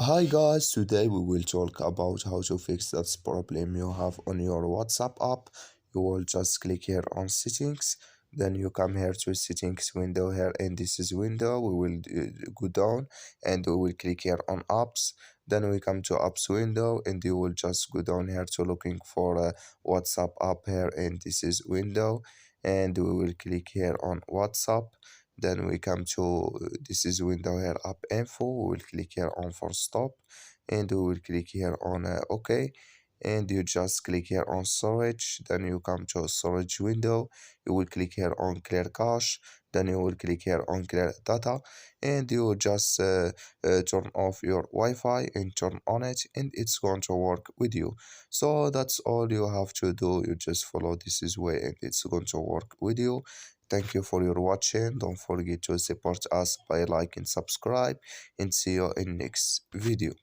Hi guys, today we will talk about how to fix that problem you have on your WhatsApp app. You will just click here on settings, then you come here to settings window here and this is window. We will go down and we will click here on apps. Then we come to apps window and you will just go down here to looking for a WhatsApp app here and this is window and we will click here on WhatsApp. Then we come to this is window here app info. We will click here on for stop and we will click here on OK, and you just click here on storage. Then you come to storage window. You will click here on clear cache. Then you will click here on clear data and you will just turn off your Wi-Fi and turn on it and it's going to work with you. So that's all you have to do. You just follow this is way and it's going to work with you. Thank you for your watching. Don't forget to support us by like and subscribe and see you in next video.